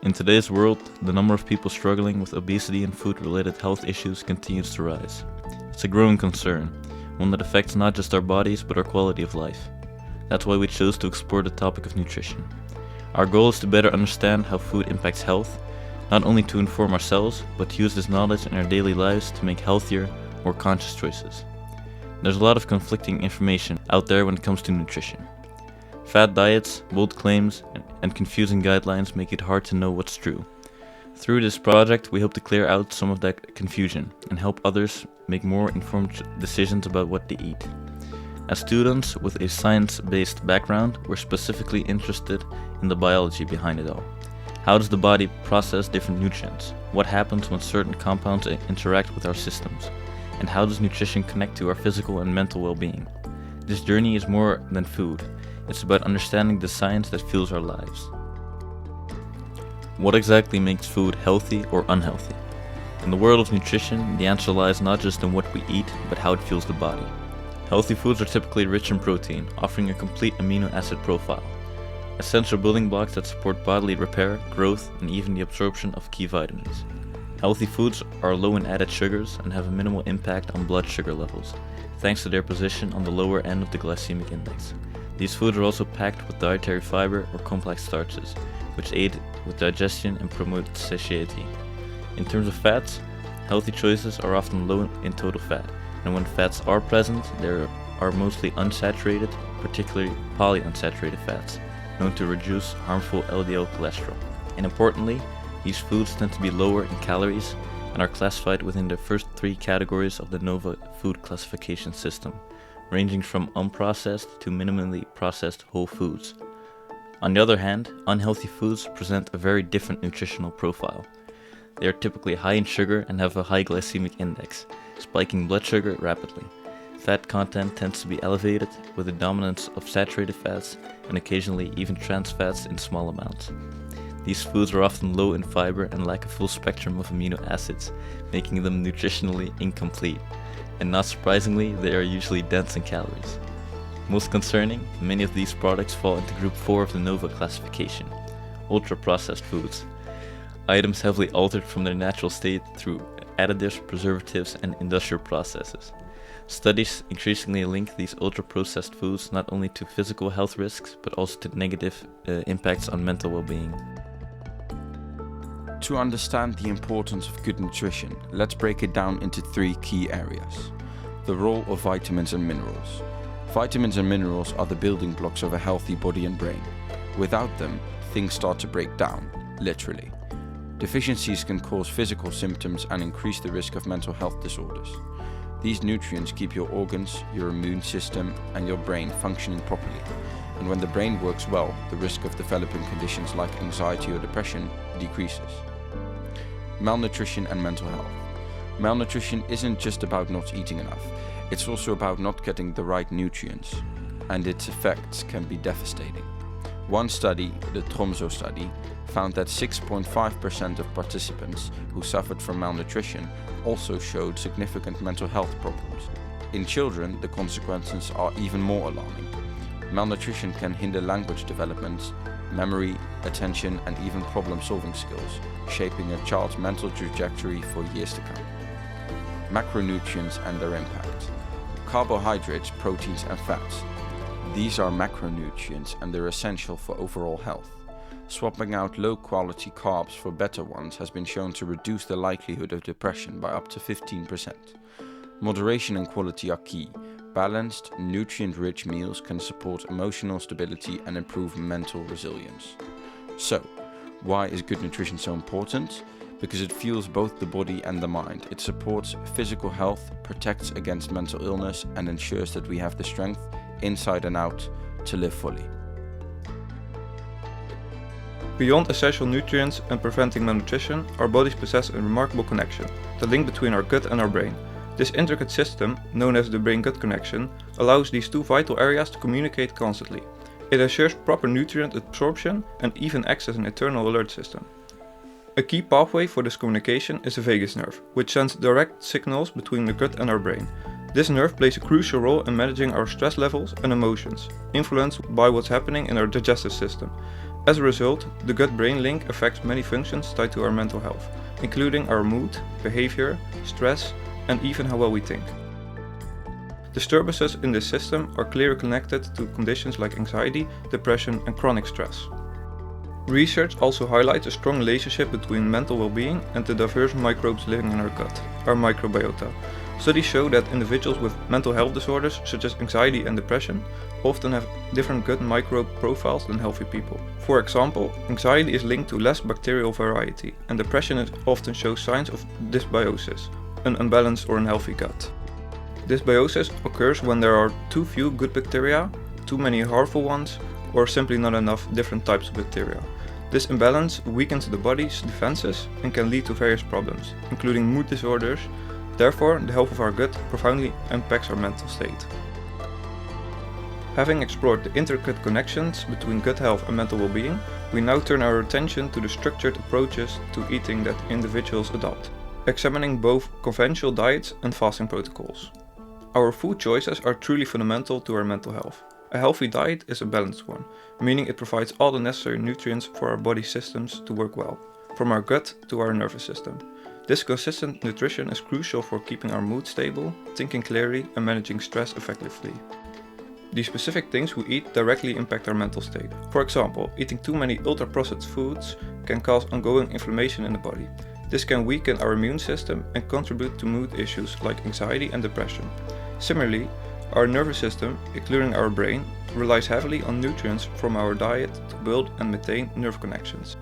In today's world, the number of people struggling with obesity and food-related health issues continues to rise. It's a growing concern, one that affects not just our bodies but our quality of life. That's why we chose to explore the topic of nutrition. Our goal is to better understand how food impacts health, not only to inform ourselves, but to use this knowledge in our daily lives to make healthier, more conscious choices. There's a lot of conflicting information out there when it comes to nutrition. Fad diets, bold claims, and confusing guidelines make it hard to know what's true. Through this project, we hope to clear out some of that confusion and help others make more informed decisions about what they eat. As students with a science-based background, we're specifically interested in the biology behind it all. How does the body process different nutrients? What happens when certain compounds interact with our systems? And how does nutrition connect to our physical and mental well-being? This journey is more than food. It's about understanding the science that fuels our lives. What exactly makes food healthy or unhealthy? In the world of nutrition, the answer lies not just in what we eat, but how it fuels the body. Healthy foods are typically rich in protein, offering a complete amino acid profile, essential building blocks that support bodily repair, growth, and even the absorption of key vitamins. Healthy foods are low in added sugars and have a minimal impact on blood sugar levels, thanks to their position on the lower end of the glycemic index. These foods are also packed with dietary fiber or complex starches, which aid with digestion and promote satiety. In terms of fats, healthy choices are often low in total fat, and when fats are present, they are mostly unsaturated, particularly polyunsaturated fats, known to reduce harmful LDL cholesterol. And importantly, these foods tend to be lower in calories and are classified within the first three categories of the NOVA food classification system, ranging from unprocessed to minimally processed whole foods. On the other hand, unhealthy foods present a very different nutritional profile. They are typically high in sugar and have a high glycemic index, spiking blood sugar rapidly. Fat content tends to be elevated, with a dominance of saturated fats and occasionally even trans fats in small amounts. These foods are often low in fiber and lack a full spectrum of amino acids, making them nutritionally incomplete. And not surprisingly, they are usually dense in calories. Most concerning, many of these products fall into group 4 of the NOVA classification, ultra-processed foods. Items heavily altered from their natural state through additives, preservatives, and industrial processes. Studies increasingly link these ultra-processed foods not only to physical health risks, but also to negative impacts on mental well-being. To understand the importance of good nutrition, let's break it down into 3 key areas. The role of vitamins and minerals. Vitamins and minerals are the building blocks of a healthy body and brain. Without them, things start to break down, literally. Deficiencies can cause physical symptoms and increase the risk of mental health disorders. These nutrients keep your organs, your immune system, and your brain functioning properly. And when the brain works well, the risk of developing conditions like anxiety or depression decreases. Malnutrition and mental health. Malnutrition isn't just about not eating enough, it's also about not getting the right nutrients, and its effects can be devastating. One study, the Tromso study, found that 6.5% of participants who suffered from malnutrition also showed significant mental health problems. In children, the consequences are even more alarming. Malnutrition can hinder language development, memory, attention, and even problem-solving skills, shaping a child's mental trajectory for years to come. Macronutrients and their impact. Carbohydrates, proteins, and fats. These are macronutrients and they're essential for overall health. Swapping out low-quality carbs for better ones has been shown to reduce the likelihood of depression by up to 15%. Moderation and quality are key. Balanced, nutrient-rich meals can support emotional stability and improve mental resilience. So, why is good nutrition so important? Because it fuels both the body and the mind. It supports physical health, protects against mental illness, and ensures that we have the strength, inside and out, to live fully. Beyond essential nutrients and preventing malnutrition, our bodies possess a remarkable connection, the link between our gut and our brain. This intricate system, known as the brain-gut connection, allows these two vital areas to communicate constantly. It ensures proper nutrient absorption and even acts as an internal alert system. A key pathway for this communication is the vagus nerve, which sends direct signals between the gut and our brain. This nerve plays a crucial role in managing our stress levels and emotions, influenced by what's happening in our digestive system. As a result, the gut-brain link affects many functions tied to our mental health, including our mood, behavior, stress, and even how well we think. Disturbances in this system are clearly connected to conditions like anxiety, depression, and chronic stress. Research also highlights a strong relationship between mental well-being and the diverse microbes living in our gut, our microbiota. Studies show that individuals with mental health disorders such as anxiety and depression often have different gut microbe profiles than healthy people. For example, anxiety is linked to less bacterial variety, and depression often shows signs of dysbiosis, an unbalanced or unhealthy gut. Dysbiosis occurs when there are too few good bacteria, too many harmful ones, or simply not enough different types of bacteria. This imbalance weakens the body's defenses and can lead to various problems, including mood disorders. Therefore, the health of our gut profoundly impacts our mental state. Having explored the intricate connections between gut health and mental well-being, we now turn our attention to the structured approaches to eating that individuals adopt, examining both conventional diets and fasting protocols. Our food choices are truly fundamental to our mental health. A healthy diet is a balanced one, meaning it provides all the necessary nutrients for our body systems to work well, from our gut to our nervous system. This consistent nutrition is crucial for keeping our mood stable, thinking clearly, and managing stress effectively. The specific things we eat directly impact our mental state. For example, eating too many ultra-processed foods can cause ongoing inflammation in the body. This can weaken our immune system and contribute to mood issues like anxiety and depression. Similarly, our nervous system, including our brain, relies heavily on nutrients from our diet to build and maintain nerve connections.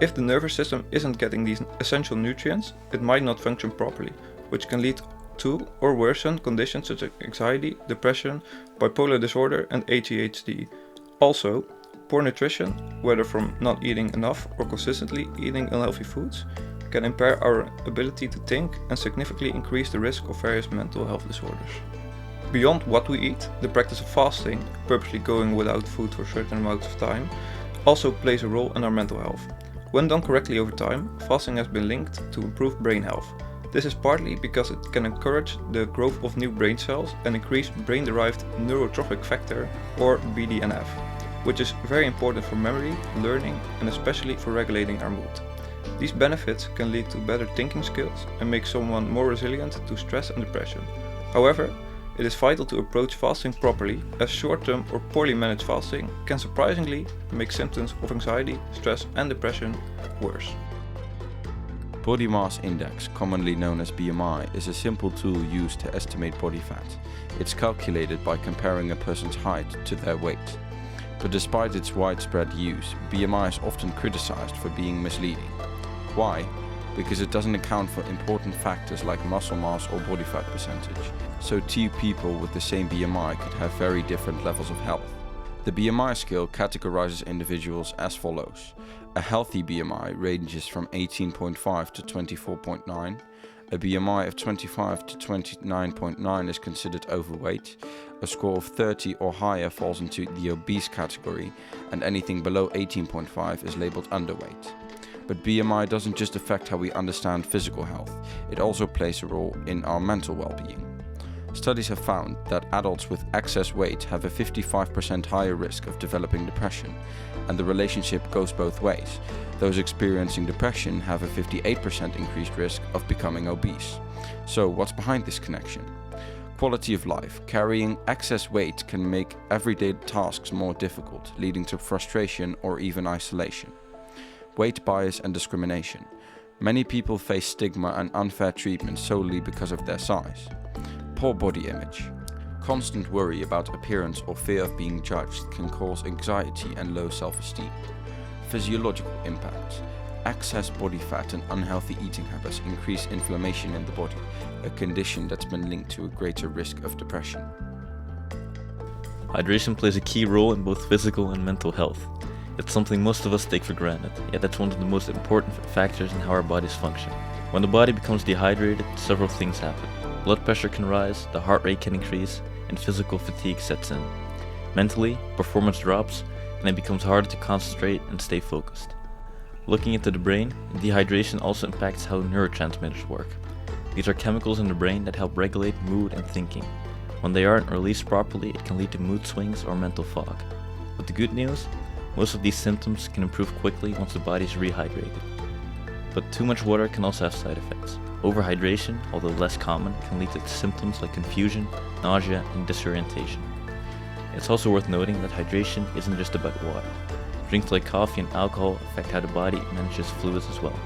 If the nervous system isn't getting these essential nutrients, it might not function properly, which can lead to or worsen conditions such as anxiety, depression, bipolar disorder, and ADHD. Also, poor nutrition, whether from not eating enough or consistently eating unhealthy foods, can impair our ability to think and significantly increase the risk of various mental health disorders. Beyond what we eat, the practice of fasting, purposely going without food for a certain amount of time, also plays a role in our mental health. When done correctly over time, fasting has been linked to improved brain health. This is partly because it can encourage the growth of new brain cells and increase brain-derived neurotrophic factor, or BDNF, which is very important for memory, learning, and especially for regulating our mood. These benefits can lead to better thinking skills and make someone more resilient to stress and depression. However, it is vital to approach fasting properly, as short-term or poorly managed fasting can surprisingly make symptoms of anxiety, stress, and depression worse. Body mass index, commonly known as BMI, is a simple tool used to estimate body fat. It's calculated by comparing a person's height to their weight. But despite its widespread use, BMI is often criticized for being misleading. Why? Because it doesn't account for important factors like muscle mass or body fat percentage. So two people with the same BMI could have very different levels of health. The BMI scale categorizes individuals as follows. A healthy BMI ranges from 18.5 to 24.9. A BMI of 25 to 29.9 is considered overweight. A score of 30 or higher falls into the obese category, and anything below 18.5 is labeled underweight. But BMI doesn't just affect how we understand physical health, it also plays a role in our mental well-being. Studies have found that adults with excess weight have a 55% higher risk of developing depression, and the relationship goes both ways. Those experiencing depression have a 58% increased risk of becoming obese. So what's behind this connection? Quality of life. Carrying excess weight can make everyday tasks more difficult, leading to frustration or even isolation. Weight bias and discrimination. Many people face stigma and unfair treatment solely because of their size. Poor body image. Constant worry about appearance or fear of being judged can cause anxiety and low self-esteem. Physiological impact. Excess body fat and unhealthy eating habits increase inflammation in the body, a condition that's been linked to a greater risk of depression. Hydration plays a key role in both physical and mental health. It's something most of us take for granted, yet that's one of the most important factors in how our bodies function. When the body becomes dehydrated, several things happen. Blood pressure can rise, the heart rate can increase, and physical fatigue sets in. Mentally, performance drops, and it becomes harder to concentrate and stay focused. Looking into the brain, dehydration also impacts how neurotransmitters work. These are chemicals in the brain that help regulate mood and thinking. When they aren't released properly, it can lead to mood swings or mental fog. But the good news? Most of these symptoms can improve quickly once the body is rehydrated. But too much water can also have side effects. Overhydration, although less common, can lead to symptoms like confusion, nausea, and disorientation. It's also worth noting that hydration isn't just about water. Drinks like coffee and alcohol affect how the body manages fluids as well.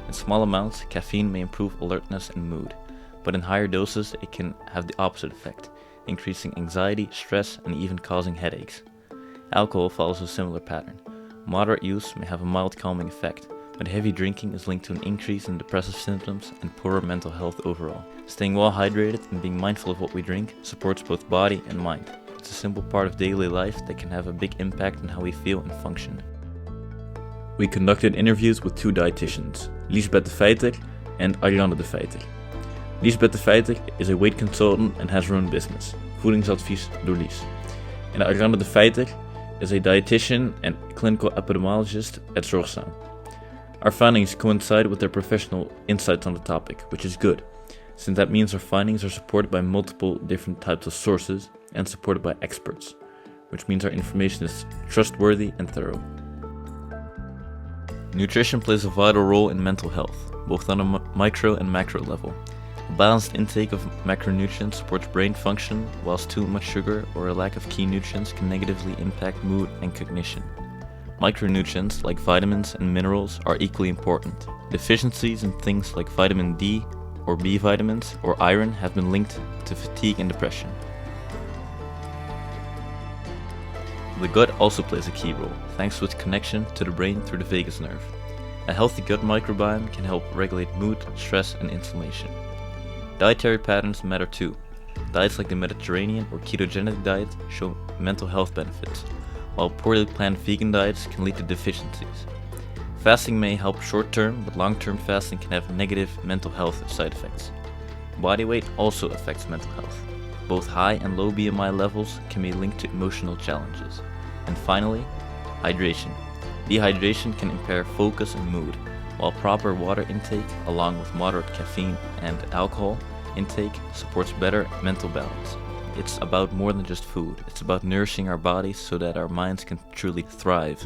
In small amounts, caffeine may improve alertness and mood, but in higher doses it can have the opposite effect, increasing anxiety, stress, and even causing headaches. Alcohol follows a similar pattern. Moderate use may have a mild calming effect, but heavy drinking is linked to an increase in depressive symptoms and poorer mental health overall. Staying well hydrated and being mindful of what we drink supports both body and mind. It's a simple part of daily life that can have a big impact on how we feel and function. We conducted interviews with two dietitians, Liesbeth de Feiter and Ariane de Feiter. Liesbeth de Feiter is a weight consultant and has her own business, Voedingsadvies door Lies. And Ariane de Feiter is a dietitian and clinical epidemiologist at Zorgzaam. Our findings coincide with their professional insights on the topic, which is good, since that means our findings are supported by multiple different types of sources and supported by experts, which means our information is trustworthy and thorough. Nutrition plays a vital role in mental health, both on a micro and macro level. A balanced intake of macronutrients supports brain function, whilst too much sugar or a lack of key nutrients can negatively impact mood and cognition. Micronutrients like vitamins and minerals are equally important. Deficiencies in things like vitamin D or B vitamins or iron have been linked to fatigue and depression. The gut also plays a key role, thanks to its connection to the brain through the vagus nerve. A healthy gut microbiome can help regulate mood, stress, and inflammation. Dietary patterns matter too. Diets like the Mediterranean or ketogenic diet show mental health benefits, while poorly planned vegan diets can lead to deficiencies. Fasting may help short-term, but long-term fasting can have negative mental health side effects. Body weight also affects mental health. Both high and low BMI levels can be linked to emotional challenges. And finally, hydration. Dehydration can impair focus and mood, while proper water intake, along with moderate caffeine and alcohol intake, supports better mental balance. It's about more than just food. It's about nourishing our bodies so that our minds can truly thrive.